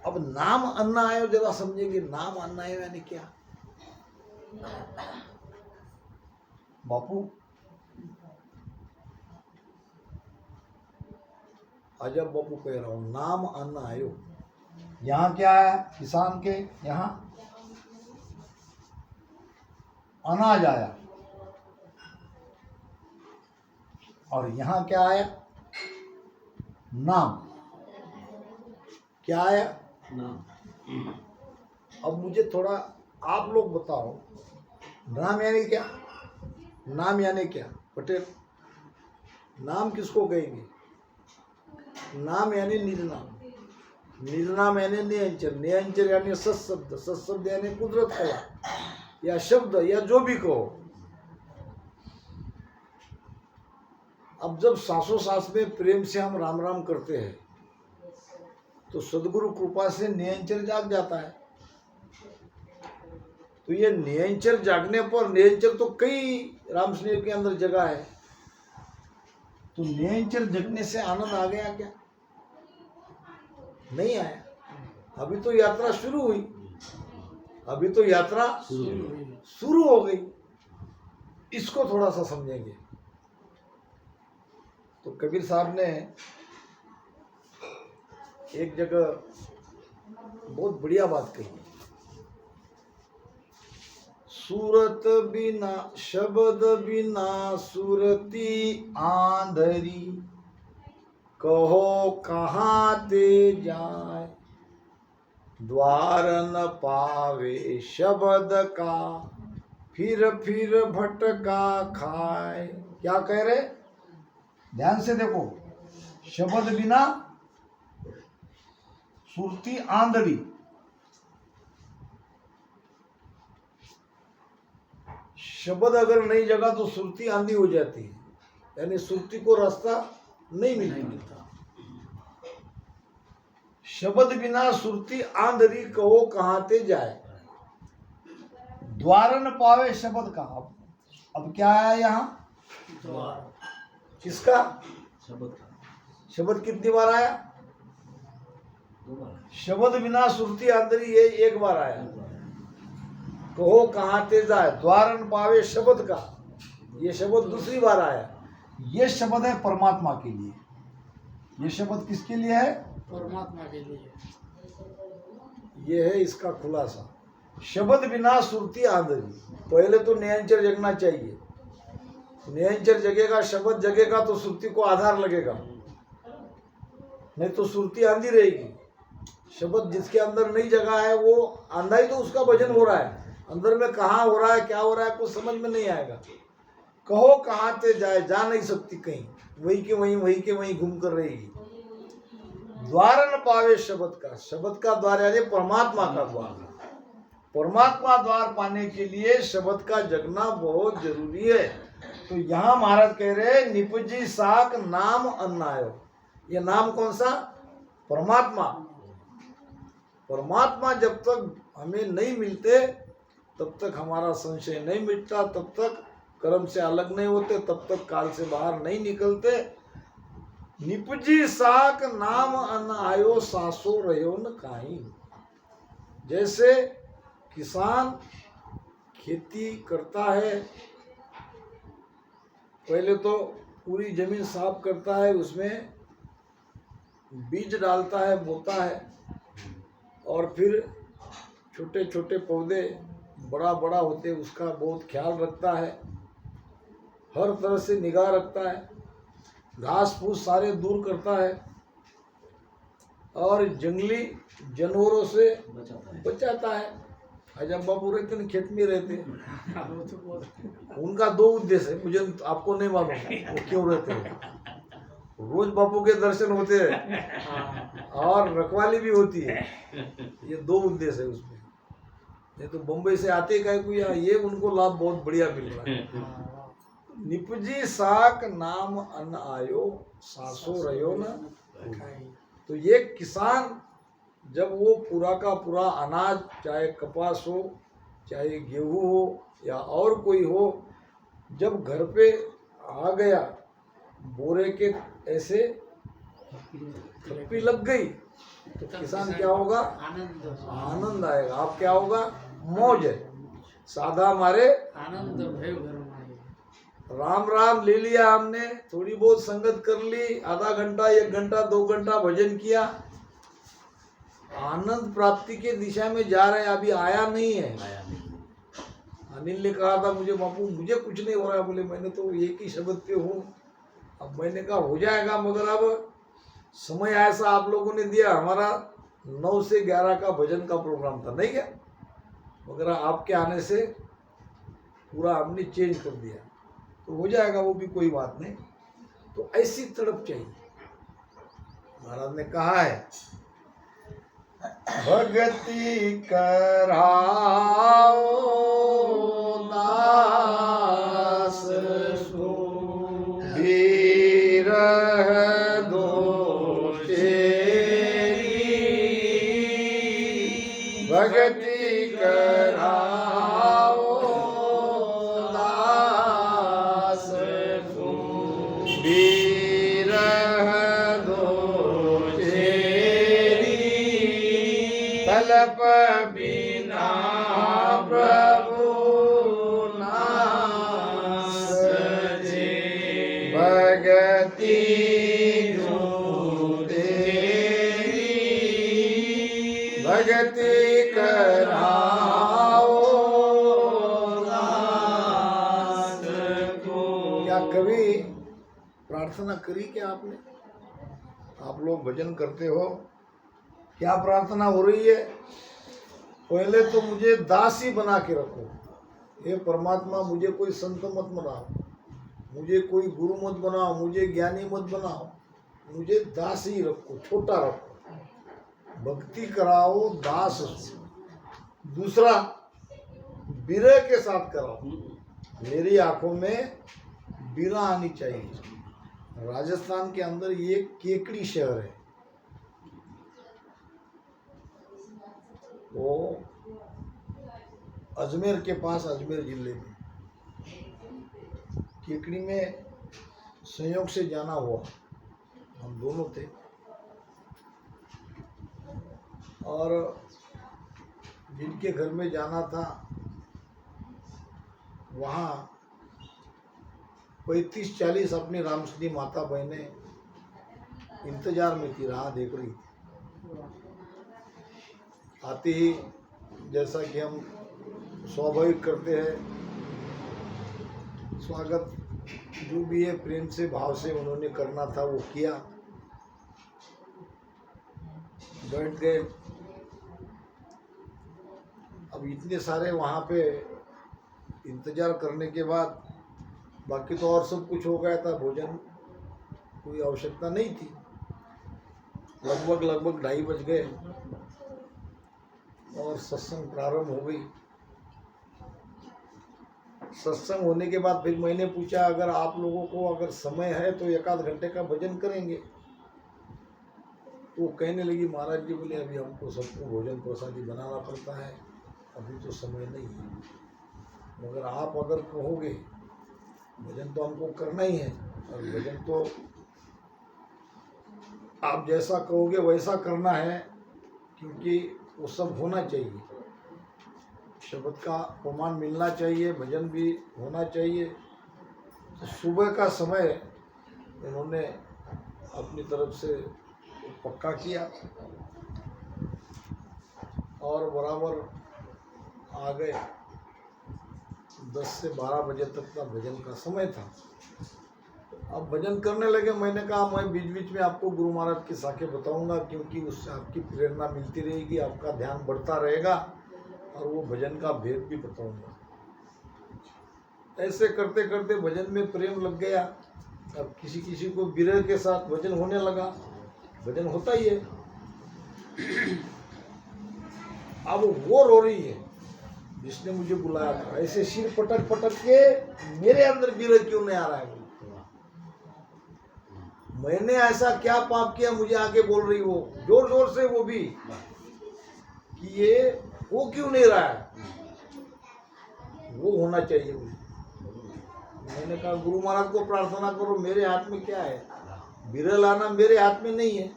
अब नाम अन्न आयो जरा समझेंगे, नाम अन्न आयो यानी क्या? बापू अजब बापू कह रहा हूं, नाम अन्न आयो। यहाँ क्या है किसान के? यहाँ अनाज आया, और यहाँ क्या आया? नाम। क्या आया? नाम। अब मुझे थोड़ा आप लोग बताओ, नाम यानी क्या? नाम यानी क्या पटेल? नाम किसको कहेंगे? नाम यानी निर्नाम, निर्नाम यानी नियंचर, नियंचर यानी सत्शब्द, सत्शब्द यानी कुदरत कला या शब्द या जो भी कहो। अब जब सासों सास में प्रेम से हम राम राम करते हैं तो सदगुरु कृपा से नियंचर जाग जाता है। तो ये नियंचर जागने पर, नियंचर तो कई राम स्नेह के अंदर जगह है, तो नियंचर जगने से आनंद आ गया क्या? नहीं आया। अभी तो यात्रा शुरू हुई, अभी तो यात्रा शुरू हो गई। इसको थोड़ा सा समझेंगे। तो कबीर साहब ने एक जगह बहुत बढ़िया बात कही, सूरत बिना शब्द बिना सूरती आंधरी, कहो कहाँ ते जाए, द्वार न पावे शब्द का, फिर भटका खाए। क्या कह रहे? ध्यान से देखो, शब्द बिना सुरती आंधड़ी, शब्द अगर नहीं जगा तो सुरती आंधी हो जाती है, यानी सुरती को रास्ता नहीं मिलता। शब्द बिना सुरती आंधरी, कहो कहाँ ते जाए, द्वार न पावे शब्द का। अब क्या आया यहाँ? द्वार। किसका? शब्द का। शब्द कितनी बार आया? शब्द बिना सुरती आंधरी ये एक बार आया। कहो कहाँ ते जाए, द्वार न पावे शब्द का, ये शब्द दूसरी बार आया। ये शब्द है परमात्मा के लिए। ये शब्द किसके लिए है? परमात्मा के लिए। ये है इसका खुलासा। शब्द बिना सुरती आंधरी, पहले तो नियंचर जगना चाहिए। नियंचर जगेगा, शब्द जगेगा तो सुरती को आधार लगेगा, नहीं तो सुरती आंधी रहेगी। शब्द जिसके अंदर नहीं जगा है वो आंधा ही तो उसका भजन हो रहा है, अंदर में कहाँ हो रहा है क्या हो रहा है कुछ समझ में नहीं आएगा। कहो कहाँ ते जाए, जा नहीं सकती कहीं, वही के वहीं घूम कर रहेगी। द्वार न पावे शब्द का, शब्द का द्वार यानी परमात्मा का द्वार। परमात्मा द्वार पाने के लिए शब्द का जगना बहुत जरूरी है। तो यहाँ महाराज कह रहे निपजी साक नाम अन्नायो। ये नाम कौन सा? परमात्मा। परमात्मा जब तक हमें नहीं मिलते तब तक हमारा संशय नहीं मिटता, तब तक कर्म से अलग नहीं होते, तब तक काल से बाहर नहीं निकलते। निपजी साक नाम अन्न आयो, सासो रहो न काई। जैसे किसान खेती करता है, पहले तो पूरी जमीन साफ करता है, उसमें बीज डालता है, बोता है, और फिर छोटे छोटे पौधे बड़ा बड़ा होते उसका बहुत ख्याल रखता है, हर तरह से निगाह रखता है, घास फूस सारे दूर करता है, और जंगली जानवरों से बचाता है। अजब बाबू रहते न खेत में रहते, उनका दो उद्देश्य है, मुझे आपको नहीं मालूम वो क्यों रहते हैं। रोज बापू के दर्शन होते हैं और रखवाली भी होती है, ये दो उद्देश्य है उसमें। नहीं तो बम्बई से आते गए कोई, ये उनको लाभ बहुत बढ़िया मिल रहा है। निपजी साक नाम अन्न आयो, सासो रहो न। तो ये किसान जब वो पूरा का पूरा अनाज, चाहे कपास हो चाहे गेहूं हो या और कोई हो, जब घर पे आ गया बोरे के ऐसे थप्पी लग गई तो किसान क्या होगा? आनंद आएगा। आप क्या होगा? मौज है। साधा हमारे आनंद भयो घर में। राम राम ले लिया हमने, थोड़ी बहुत संगत कर ली, आधा घंटा 1 घंटा 2 घंटा भजन किया, आनंद प्राप्ति के दिशा में जा रहे हैं, अभी आया नहीं है। अनिल ने कहा था मुझे, बापू मुझे कुछ नहीं हो रहा है। बोले मैंने तो एक ही शब्द पे हूँ। अब मैंने कहा हो जाएगा, मगर अब समय ऐसा आप लोगों ने दिया। हमारा 9 से 11 का भजन का प्रोग्राम था, नहीं क्या? मगर आपके आने से पूरा हमने चेंज कर दिया, तो हो जाएगा, वो भी कोई बात नहीं। तो ऐसी तड़प चाहिए। महाराज ने कहा है, भगति कराओ दास सो विरह दोषेरी, भगति कराओ दास सो विरह तलप बिना प्रभु नाम सजे, भगति जो तेरी, भगति कराओ दास को। क्या कभी प्रार्थना करी क्या आपने? आप लोग भजन करते हो, क्या प्रार्थना हो रही है? पहले तो मुझे दास ही बना के रखो। हे परमात्मा, मुझे कोई संत मत बनाओ, मुझे कोई गुरु मत बनाओ, मुझे ज्ञानी मत बनाओ, मुझे दास ही रखो, छोटा रखो। भक्ति कराओ दास। दूसरा, विरह के साथ कराओ। मेरी आंखों में विरह आनी चाहिए। राजस्थान के अंदर ये केकड़ी शहर है, वो अजमेर के पास, अजमेर जिले में केकड़ी में संयोग से जाना हुआ। हम दोनों थे और जिनके घर में जाना था वहाँ 35-40 अपनी रामसती माता बहनें इंतजार में थी, राह देख रही थी। आते ही जैसा कि हम स्वाभाविक करते हैं, स्वागत जो भी है प्रेम से भाव से उन्होंने करना था वो किया, बैठ गए। अब इतने सारे वहाँ पे इंतजार करने के बाद बाकी तो और सब कुछ हो गया था, भोजन कोई आवश्यकता नहीं थी। लगभग 2:30 बज गए और सत्संग प्रारंभ हो गई। सत्संग होने के बाद फिर मैंने पूछा, अगर आप लोगों को अगर समय है तो 1 आध घंटे का भजन करेंगे। तो कहने लगी, महाराज जी बोले अभी हमको सबको भोजन प्रसादी बनाना पड़ता है, अभी तो समय नहीं है, मगर आप अगर कहोगे भजन तो हमको करना ही है, और भजन तो आप जैसा कहोगे वैसा करना है, क्योंकि वो सब होना चाहिए। शब्द का प्रमाण मिलना चाहिए, भजन भी होना चाहिए। तो सुबह का समय उन्होंने अपनी तरफ से पक्का किया और बराबर आ गए। 10 से 12 बजे तक का भजन का समय था। अब भजन करने लगे। मैंने कहा मैं बीच बीच में आपको गुरु महाराज की साखें बताऊंगा, क्योंकि उससे आपकी प्रेरणा मिलती रहेगी, आपका ध्यान बढ़ता रहेगा, और वो भजन का भेद भी बताऊंगा। ऐसे करते करते भजन में प्रेम लग गया। अब किसी किसी को विरह के साथ भजन होने लगा, भजन होता ही है। अब वो रो रही है जिसने मुझे बुलाया था, ऐसे सिर पटक पटक के, मेरे अंदर विरह क्यों नहीं आ रहा है? मैंने ऐसा क्या पाप किया, मुझे आके बोल रही वो जोर जोर से, वो भी कि ये वो क्यों नहीं रहा है, वो होना चाहिए मुझे। मैंने कहा गुरु महाराज को प्रार्थना करो, मेरे हाथ में क्या है, विरह लाना मेरे हाथ में नहीं है।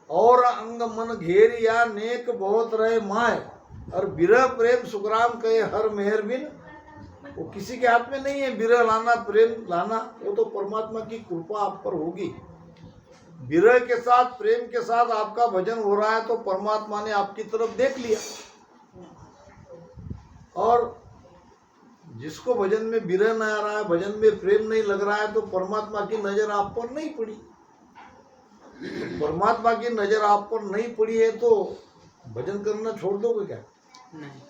और अंग मन घेरिया नेक बहुत रहे माय, और विरह प्रेम सुखराम कहे हर मेहर बिन, वो किसी के हाथ में नहीं है। विरह लाना प्रेम लाना वो तो परमात्मा की कृपा आप पर होगी। विरह के साथ प्रेम के साथ आपका भजन हो रहा है तो परमात्मा ने आपकी तरफ देख लिया। और जिसको भजन में विरह नहीं आ रहा है, भजन में प्रेम नहीं लग रहा है, तो परमात्मा की नजर आप पर नहीं पड़ी। परमात्मा की नजर आप पर नहीं पड़ी है तो भजन करना छोड़ दोगे क्या? नहीं।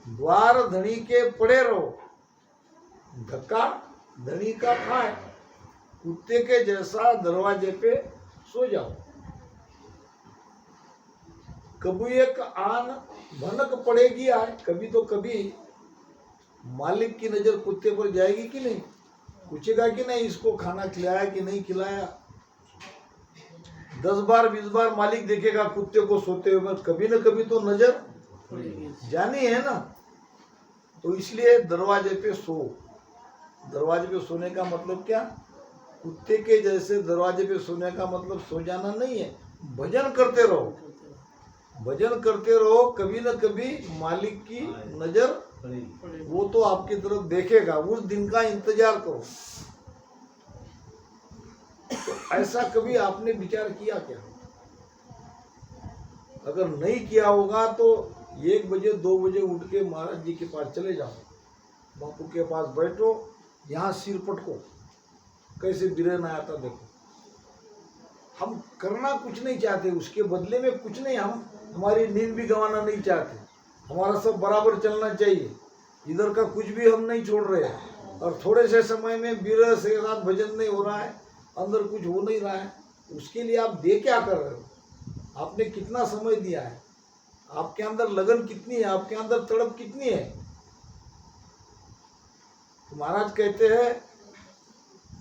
द्वार धनी के पड़े रहो, धक्का धनी का खाए, कुत्ते के जैसा दरवाजे पे सो जाओ। कभी एक आन भनक पड़ेगी आए, कभी तो कभी मालिक की नजर कुत्ते पर जाएगी कि नहीं, पूछेगा कि नहीं इसको खाना खिलाया कि नहीं खिलाया। 10 बार 20 बार मालिक देखेगा कुत्ते को सोते हुए, कभी न कभी तो नजर जानी है ना। तो इसलिए दरवाजे पे सो। दरवाजे पे सोने का मतलब क्या? कुत्ते के जैसे दरवाजे पे सोने का मतलब सो जाना नहीं है। भजन करते रहो, भजन करते रहो, कभी न कभी मालिक की नजर वो तो आपकी तरफ देखेगा। उस दिन का इंतजार करो। तो ऐसा कभी आपने विचार किया क्या? अगर नहीं किया होगा तो 1 बजे 2 बजे उठ के महाराज जी के पास चले जाओ, बापू के पास बैठो, यहाँ सिर पटको, कैसे विरह ना आता देखो। हम करना कुछ नहीं चाहते, उसके बदले में कुछ नहीं, हम हमारी नींद भी गंवाना नहीं चाहते, हमारा सब बराबर चलना चाहिए, इधर का कुछ भी हम नहीं छोड़ रहे हैं। और थोड़े से समय में विरह से साथ भजन नहीं हो रहा है, अंदर कुछ हो नहीं रहा है, उसके लिए आप दे क्या कर रहे हो? आपने कितना समय दिया है? आपके अंदर लगन कितनी है? आपके अंदर तड़प कितनी है? तो महाराज कहते हैं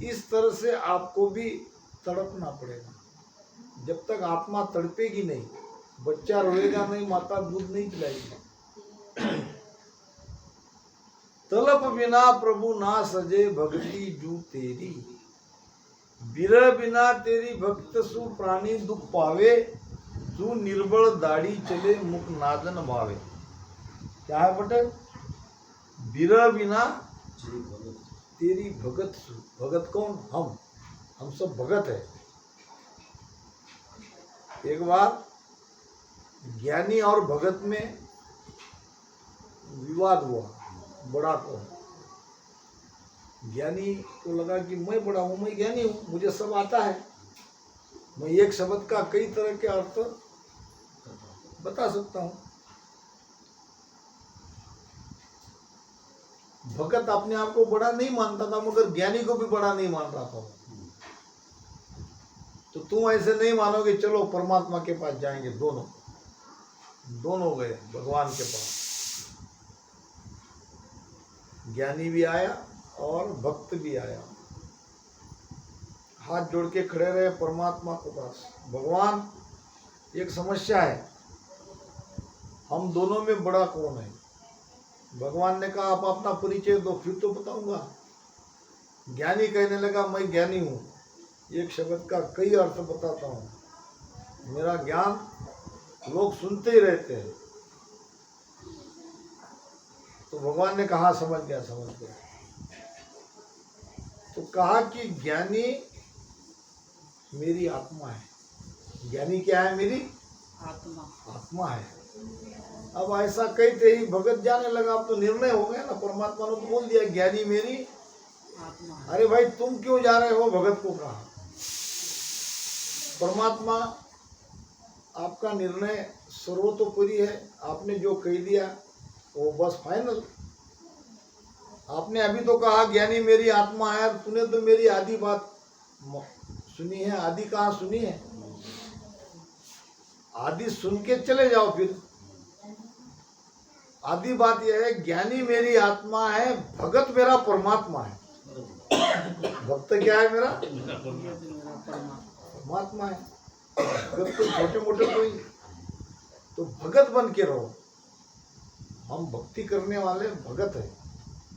इस तरह से आपको भी तड़पना पड़ेगा। जब तक आत्मा तड़पेगी नहीं, बच्चा रोएगा नहीं, माता दूध नहीं पिलाएगी। तलप बिना प्रभु ना सजे भक्ति जू तेरी, विरह बिना तेरी भक्त सु प्राणी दुख पावे, तू निर्बल दाढ़ी चले मुख नादन भावे। क्या है बेटे? विरह बिना तेरी भगत सु। भगत कौन? हम सब भगत है। एक बार ज्ञानी और भगत में विवाद हुआ, बड़ा कौन? ज्ञानी को लगा कि मैं बड़ा हूं, मैं ज्ञानी हूं, मुझे सब आता है, मैं एक शब्द का कई तरह के अर्थ बता सकता हूं। भगत अपने आप को बड़ा नहीं मानता था, मगर ज्ञानी को भी बड़ा नहीं मान रहा था। तो तुम ऐसे नहीं मानोगे, चलो परमात्मा के पास जाएंगे। दोनों गए भगवान के पास। ज्ञानी भी आया और भक्त भी आया, हाथ जोड़ के खड़े रहे परमात्मा के पास। भगवान, एक समस्या है, हम दोनों में बड़ा कौन है? भगवान ने कहा आप अपना परिचय दो, फिर तो बताऊंगा। ज्ञानी कहने लगा मैं ज्ञानी हूँ, एक शब्द का कई अर्थ बताता हूँ, मेरा ज्ञान लोग सुनते ही रहते हैं। तो भगवान ने कहा समझ गया। तो कहा कि ज्ञानी मेरी आत्मा है। ज्ञानी क्या है? मेरी आत्मा है। अब ऐसा कहते ही भगत जाने लगा, अब तो निर्णय हो गया ना, परमात्मा ने तो बोल दिया ज्ञानी मेरी आत्मा। अरे भाई तुम क्यों जा रहे हो? भगत को कहा। परमात्मा आपका निर्णय सर्वतोपरि है, आपने जो कह दिया वो बस फाइनल। आपने अभी तो कहा ज्ञानी मेरी आत्मा है, तूने तो मेरी आधी बात सुनी है। आधी कहाँ सुनी है? आधी सुन के चले जाओ। फिर आधी बात यह है ज्ञानी मेरी आत्मा है, भगत मेरा परमात्मा है। भक्त क्या है? मेरा परमात्मा है। भगत तो छोटे मोटे कोई, तो भगत बन के रहो। हम भक्ति करने वाले भगत है।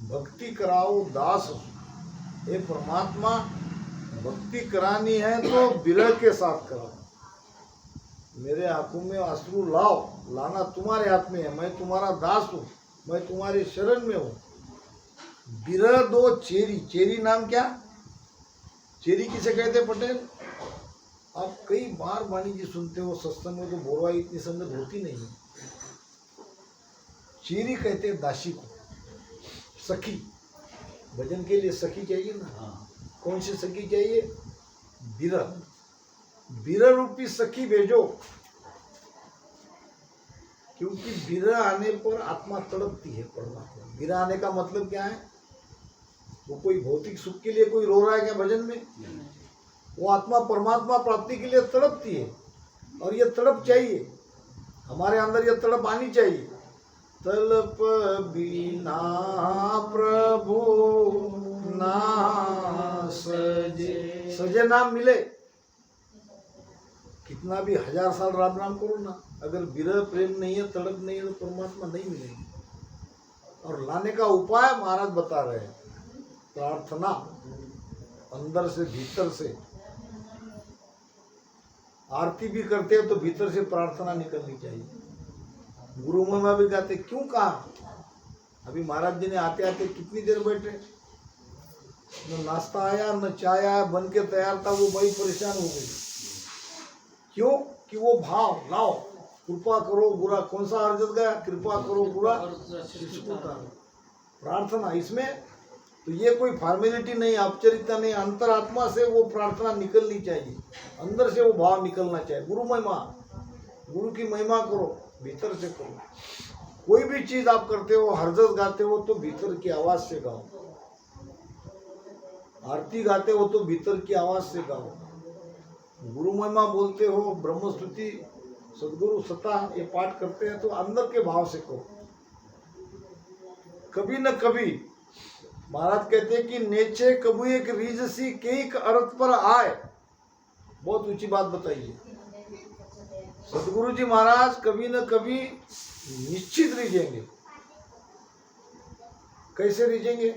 भक्ति कराओ दास। हे परमात्मा, भक्ति करानी है तो विरह के साथ कराओ। मेरे आंखों में अश्रु लाओ, लाना तुम्हारे हाथ में है। मैं तुम्हारा दास हूँ, मैं तुम्हारी शरण में हूँ। विरह दो चेरी। चेरी नाम क्या? चेरी किसे कहते पटेल? आप कई बार वाणी जी सुनते हो सत्संग में, तो बोरवाई इतनी संगत होती नहीं है। चेरी कहते हैं दासी को, सखी। भजन के लिए सखी चाहिए ना। कौन सी सखी चाहिए? विरह। विरह रूपी सखी भेजो, क्योंकि विरह आने पर आत्मा तड़पती है परमात्मा। विरह आने का मतलब क्या है? वो कोई भौतिक सुख के लिए कोई रो रहा है क्या भजन में? वो आत्मा परमात्मा प्राप्ति के लिए तड़पती है। और ये तड़प चाहिए हमारे अंदर, ये तड़प आनी चाहिए। तड़प बिना प्रभु ना सजे, सजे नाम मिले। कितना भी 1000 साल राम नाम करो ना, अगर विरह प्रेम नहीं है, तड़प नहीं है, तो परमात्मा नहीं मिलेगी। और लाने का उपाय महाराज बता रहे हैं, प्रार्थना। अंदर से भीतर से आरती भी करते हैं तो भीतर से प्रार्थना निकलनी चाहिए। गुरु महिमा भी गाते, क्यों कहा? अभी महाराज जी ने आते आते कितनी देर बैठे, न नाश्ता आया न चाय आया, बन के तैयार था, वो बड़ी परेशान हो गई। क्यों? कि वो भाव लाओ, कृपा करो बुरा। कौन सा अर्जत गया? कृपा करो बुरा इसको करो। प्रार्थना इसमें तो ये कोई फॉर्मेलिटी नहीं, औपचारिकता नहीं, अंतरात्मा से वो प्रार्थना निकलनी चाहिए, अंदर से वो भाव निकलना चाहिए। गुरु महिमा, गुरु की महिमा करो, भीतर से करो। कोई भी चीज आप करते हो, हरजत गाते हो तो भीतर की आवाज से गाओ। आरती गाते हो तो भीतर की आवाज से गाओ। गुरु महिमा बोलते हो, ब्रह्मस्तुति, सदगुरु सता ये पाठ करते हैं तो अंदर के भाव से करो। कभी न कभी महाराज कहते हैं कि नेचे कबू एक रीजसी केक अर्थ पर आए। बहुत ऊंची बात बताइए। सदगुरु जी महाराज कभी न कभी निश्चित रीझेंगे। कैसे रीझेंगे?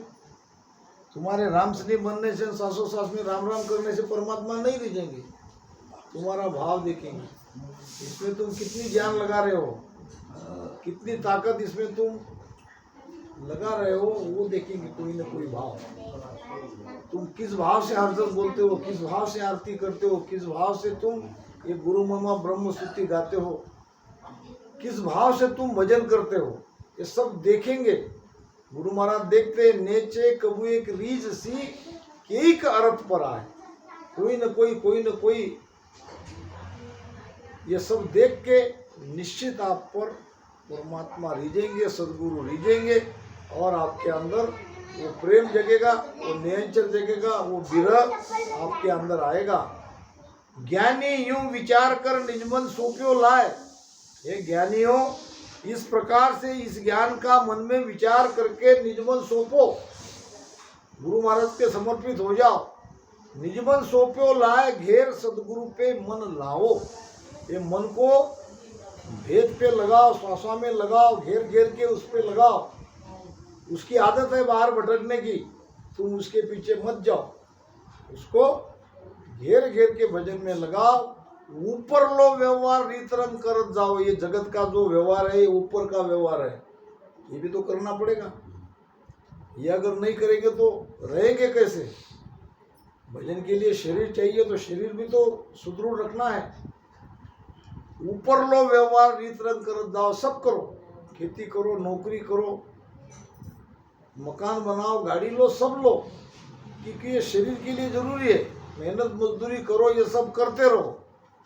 तुम्हारे राम से बनने से, सासों सास में राम राम करने से परमात्मा नहीं रीझेंगे। तुम्हारा भाव देखेंगे, इसमें तुम कितनी जान लगा रहे हो, कितनी ताकत इसमें तुम लगा रहे हो, वो देखेंगे। कोई ना कोई भाव, तुम किस भाव से हरजत बोलते हो, किस भाव से आरती करते हो, किस भाव से तुम ये गुरु महिमा ब्रह्म स्तुति गाते हो, किस भाव से तुम भजन करते हो, ये सब देखेंगे। गुरु महाराज देखते नेचे कबू एक रीज सी केक अर्थ पर आए। कोई न कोई ये सब देख के निश्चित आप पर परमात्मा रीझेंगे, सदगुरु रीझेंगे, और आपके अंदर वो प्रेम जगेगा, वो नियंचर जगेगा, वो विरह आपके अंदर आएगा। ज्ञानी यूं विचार कर निजमन सौंप्यो लाए। ये ज्ञानी हो, इस प्रकार से इस ज्ञान का मन में विचार करके निजमन सौंपो, गुरु महाराज के समर्पित हो जाओ। निजमन सौंप्यो लाए घेर सदगुरु पे मन लाओ। ये मन को भेद पे लगाओ, श्वासा में लगाओ, घेर घेर के उस पे लगाओ। उसकी आदत है बाहर भटकने की, तुम उसके पीछे मत जाओ, उसको घेर घेर के भजन में लगाओ। ऊपर लो व्यवहार रीतरंग कर जाओ। ये जगत का जो व्यवहार है, ये ऊपर का व्यवहार है, ये भी तो करना पड़ेगा। ये अगर नहीं करेंगे तो रहेंगे कैसे? भजन के लिए शरीर चाहिए, तो शरीर भी तो सुदृढ़ रखना है। ऊपर लो व्यवहार रीतरंग कर जाओ। सब करो, खेती करो, नौकरी करो, मकान बनाओ, गाड़ी लो, सब लो, क्योंकि ये शरीर के लिए जरूरी है। मेहनत मजदूरी करो, ये सब करते रहो,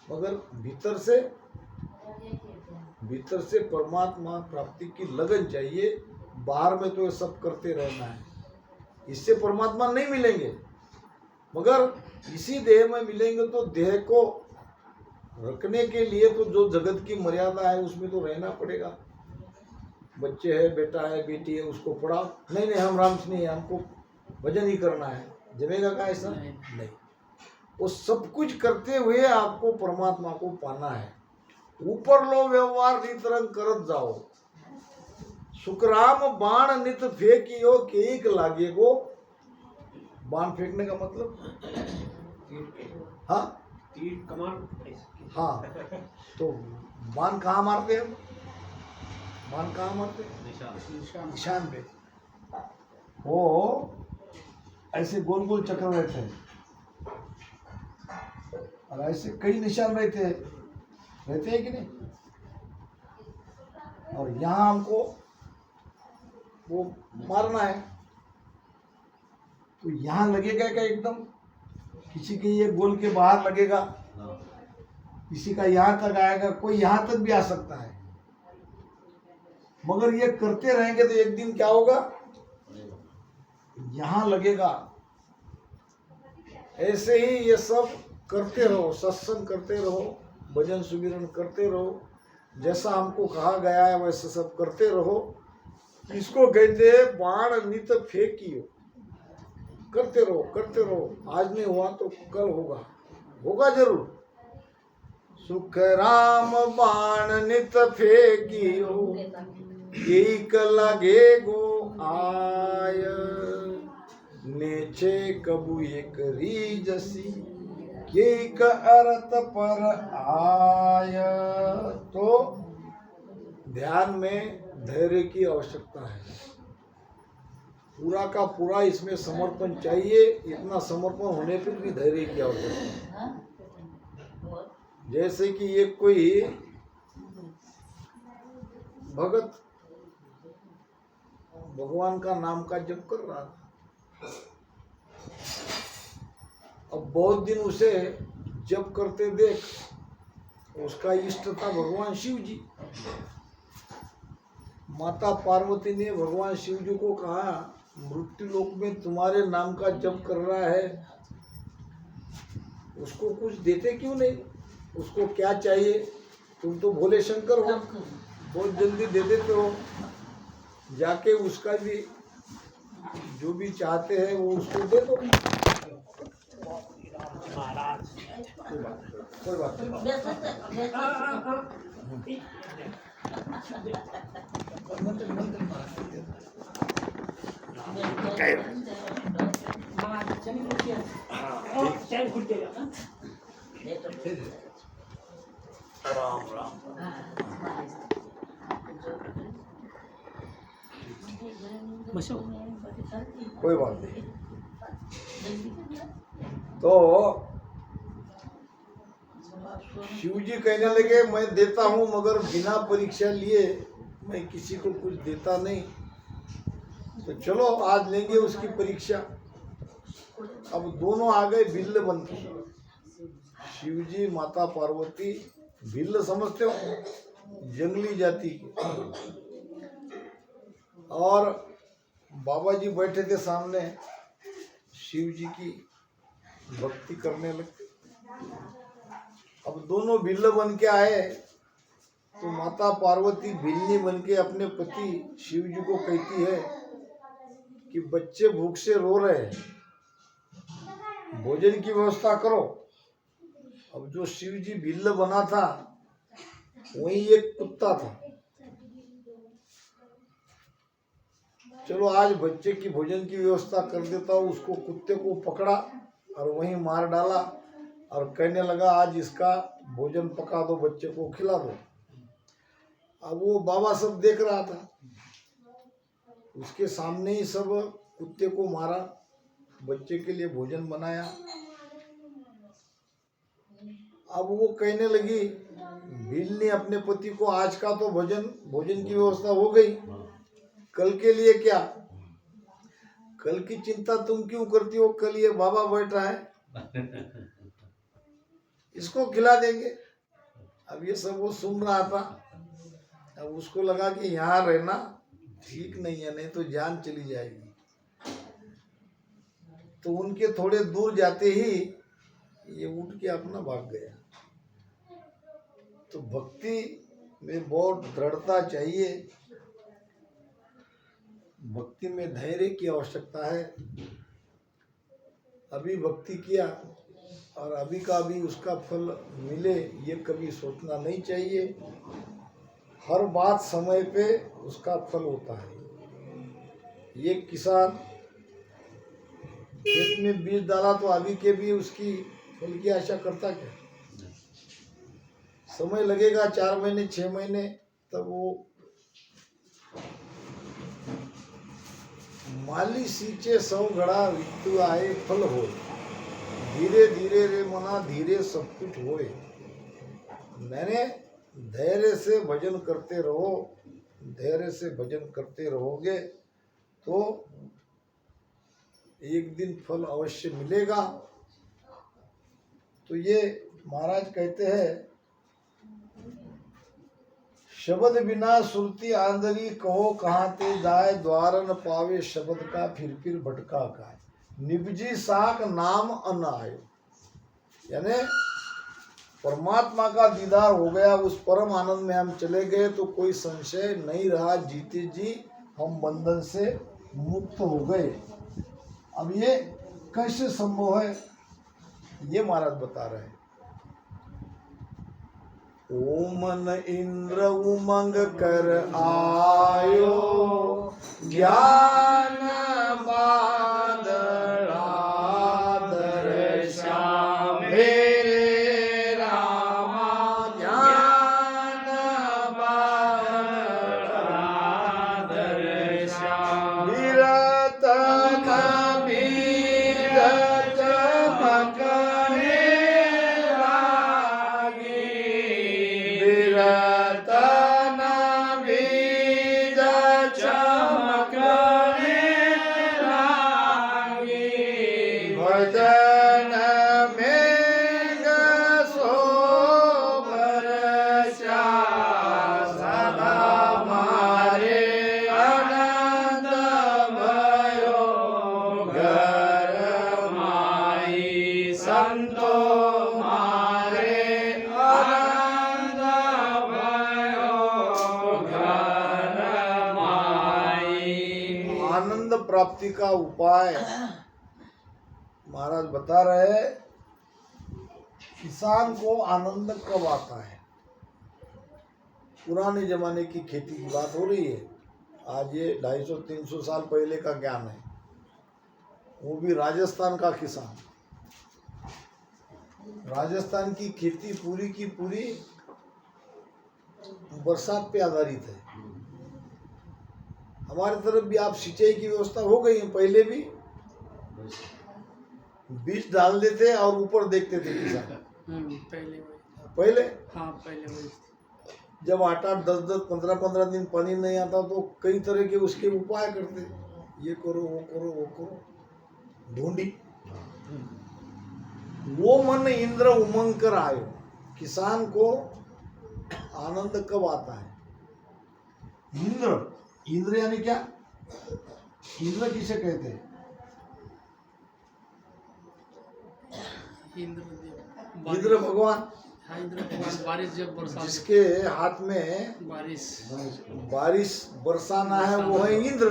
मगर भीतर से परमात्मा प्राप्ति की लगन चाहिए। बाहर में तो ये सब करते रहना है, इससे परमात्मा नहीं मिलेंगे। मगर इसी देह में मिलेंगे तो देह को रखने के लिए तो जो जगत की मर्यादा है उसमें तो रहना पड़ेगा। बच्चे है, बेटा है, बेटी है, उसको पढ़ाओ। नहीं हम राम से नहीं, हमको भजन ही करना है, जमेगा का ऐसा नहीं। वो सब कुछ करते हुए आपको परमात्मा को पाना है। ऊपर लो व्यवहार रीतरंग करत जाओ। सुखराम बाण नित फेंकियो केक लागे गो। बाण फेंकने का मतलब हाँ तीर कमान हाँ, तो बाण कहाँ मारते हैं? बाण कहाँ मारते हैं? निशान पे। वो ऐसे गोल गोल चक्र रहते हैं और ऐसे कई निशान रहते हैं कि नहीं? और यहाँ हमको वो मारना है, तो यहाँ लगेगा क्या? एकदम किसी के ये गोल के बाहर लगेगा, किसी का यहाँ तक आएगा, कोई यहाँ तक भी आ सकता है। मगर ये करते रहेंगे तो एक दिन क्या होगा? यहाँ लगेगा। ऐसे ही ये सब करते रहो, सत्संग करते रहो, भजन सुमिरन करते रहो, जैसा हमको कहा गया है वैसे सब करते रहो। इसको कहते हैं बाण नित फेंकियो। करते रहो करते रहो, आज नहीं हुआ तो कल होगा, होगा जरूर। सुख राम बाण नित फेंकियो, एक लगे गो आय, नेचे कबू एक रीजसी, एक अर्थ पर आय। तो ध्यान में धैर्य की आवश्यकता है, पूरा का पूरा इसमें समर्पण चाहिए। इतना समर्पण होने पर भी धैर्य की आवश्यकता है। जैसे कि एक कोई भगत भगवान का नाम का जप कर रहा था, अब बहुत दिन उसे जप करते देख, उसका इष्ट था भगवान शिव जी। माता पार्वती ने भगवान शिव जी को कहा, मृत्यु लोक में तुम्हारे नाम का जप कर रहा है, उसको कुछ देते क्यों नहीं? उसको क्या चाहिए? तुम तो भोले शंकर हो, बहुत जल्दी दे देते हो। जाके उसका भी जो भी चाहते हैं वो उसको दे दो। कोई बात राम राम। कोई बात नहीं। तो शिव जी कहने लगे, मैं देता हूं मगर बिना परीक्षा लिए मैं किसी को कुछ देता नहीं। तो चलो आज लेंगे उसकी परीक्षा। अब दोनों आ गए भिल्ल बन के। शिव जी माता पार्वती, भिल्ल समझते हो, जंगली जाति के, और बाबा जी बैठे थे सामने, शिव जी की भक्ति करने लगे। अब दोनों भिल्ल बन के आए, तो माता पार्वती भिल्ली बन के अपने पति शिव जी को कहती है कि बच्चे भूख से रो रहे हैं, भोजन की व्यवस्था करो। अब जो शिव जी भिल्ल बना था वही एक कुत्ता था। चलो आज बच्चे की भोजन की व्यवस्था कर देता हूँ। उसको कुत्ते को पकड़ा और वहीं मार डाला और कहने लगा, आज इसका भोजन पका दो, बच्चे को खिला दो। अब वो बाबा सब देख रहा था, उसके सामने ही सब कुत्ते को मारा, बच्चे के लिए भोजन बनाया। अब वो कहने लगी भील ने अपने पति को, आज का तो भोजन की व्यवस्था हो गई, कल के लिए क्या? कल की चिंता तुम क्यों करती हो? कल ये बाबा बैठा है, इसको खिला देंगे। अब ये सब वो सुन रहा था। अब उसको लगा कि यहाँ रहना ठीक नहीं है, नहीं तो जान चली जाएगी। तो उनके थोड़े दूर जाते ही ये उठ के अपना भाग गया। तो भक्ति में बहुत दृढ़ता चाहिए, भक्ति में धैर्य की आवश्यकता है। अभी भक्ति किया और अभी का अभी उसका फल मिले, ये कभी सोचना नहीं चाहिए। हर बात समय पे उसका फल होता है। ये किसान खेत में बीज डाला तो अभी के भी उसकी फल की आशा करता क्या? समय लगेगा 4 महीने 6 महीने, तब वो माली सींचे 100 घड़ा ऋतु आए फल हो, धीरे धीरे रे मना धीरे सब कुछ होए। मैंने धैर्य से भजन करते रहो, धैर्य से भजन करते रहोगे तो एक दिन फल अवश्य मिलेगा। तो ये महाराज कहते हैं, शब्द बिना सुरती आंदरी कहो कहाँ ते जाए, द्वार न पावे शब्द का फिर भटका का, निपजी साख नाम अन आयो। यानी परमात्मा का दीदार हो गया, उस परम आनंद में हम चले गए तो कोई संशय नहीं रहा, जीते जी हम बंधन से मुक्त हो गए। अब ये कैसे संभव है, ये महाराज बता रहे हैं। ओमन इंद्र उमंग कर आयो, ज्ञान बादला दर्शा मेरे रामा, ज्ञान बादला दर्शा विरत कबीर चमकने रतन बीज चमकने लागी, भजन में बरसा सदा मारे आनंद भयो, घर माई संतो मारे आनंद आनंद प्राप्ति का उपाय महाराज बता रहे। किसान को आनंद कब आता है? पुराने जमाने की खेती की बात हो रही है, आज ये 250-300 साल पहले का ज्ञान है। वो भी राजस्थान का किसान, राजस्थान की खेती पूरी की पूरी बरसात पे आधारित है। हमारी तरफ भी आप सिंचाई की व्यवस्था हो गई है, पहले भी बीज डाल देते और ऊपर देखते थे किसान। पहले हाँ पहले वही। जब 8-8 10-10 15-15 दिन पानी नहीं आता तो कई तरह के उसके उपाय करते, ये करो वो करो वो करो, ढूंढी। वो मन इंद्र उमंग कर आयो। किसान को आनंद कब आता है? इंद्र, इंद्र यानी क्या? इंद्र किसे कहते हैं? इंद्र भगवान। हाँ इंद्र भगवान, बारिश जब बरसा, जिसके हाथ में बारिश बरसाना है वो है इंद्र।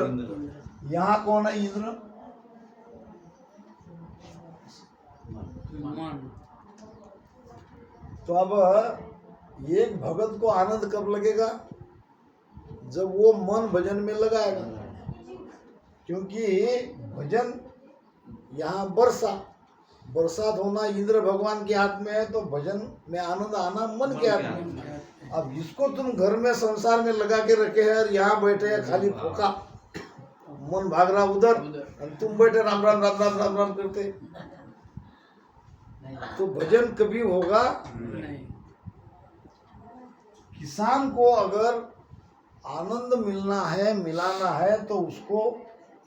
यहाँ कौन है इंद्र? मन। तो अब एक भगत को आनंद कब लगेगा? जब वो मन भजन में लगाएगा, क्योंकि भजन यहाँ बरसात होना इंद्र भगवान के हाथ में है, तो भजन में आनंद आना मन के हाथ में। अब इसको तुम घर में संसार में लगा के रखे हैं और यहाँ बैठे हैं खाली फोका, मन भाग रहा उधर और तुम बैठे राम राम राम राम राम राम करते, तो भजन कभी होगा नहीं। किसान को अगर आनंद मिलना है, मिलाना है, तो उसको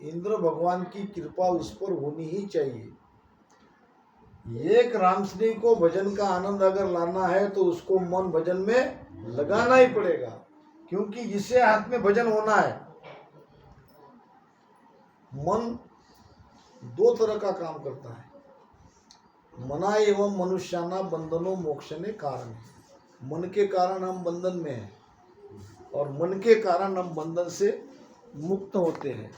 इंद्र भगवान की कृपा उस पर होनी ही चाहिए। एक रामसनी को भजन का आनंद अगर लाना है तो उसको मन भजन में लगाना ही पड़ेगा, क्योंकि इसे हाथ में भजन होना है। मन 2 तरह का काम करता है, मना एवं मनुष्याना बंधनों मोक्षने कारण। मन के कारण हम बंधन में हैं और मन के कारण हम बंधन से मुक्त होते हैं।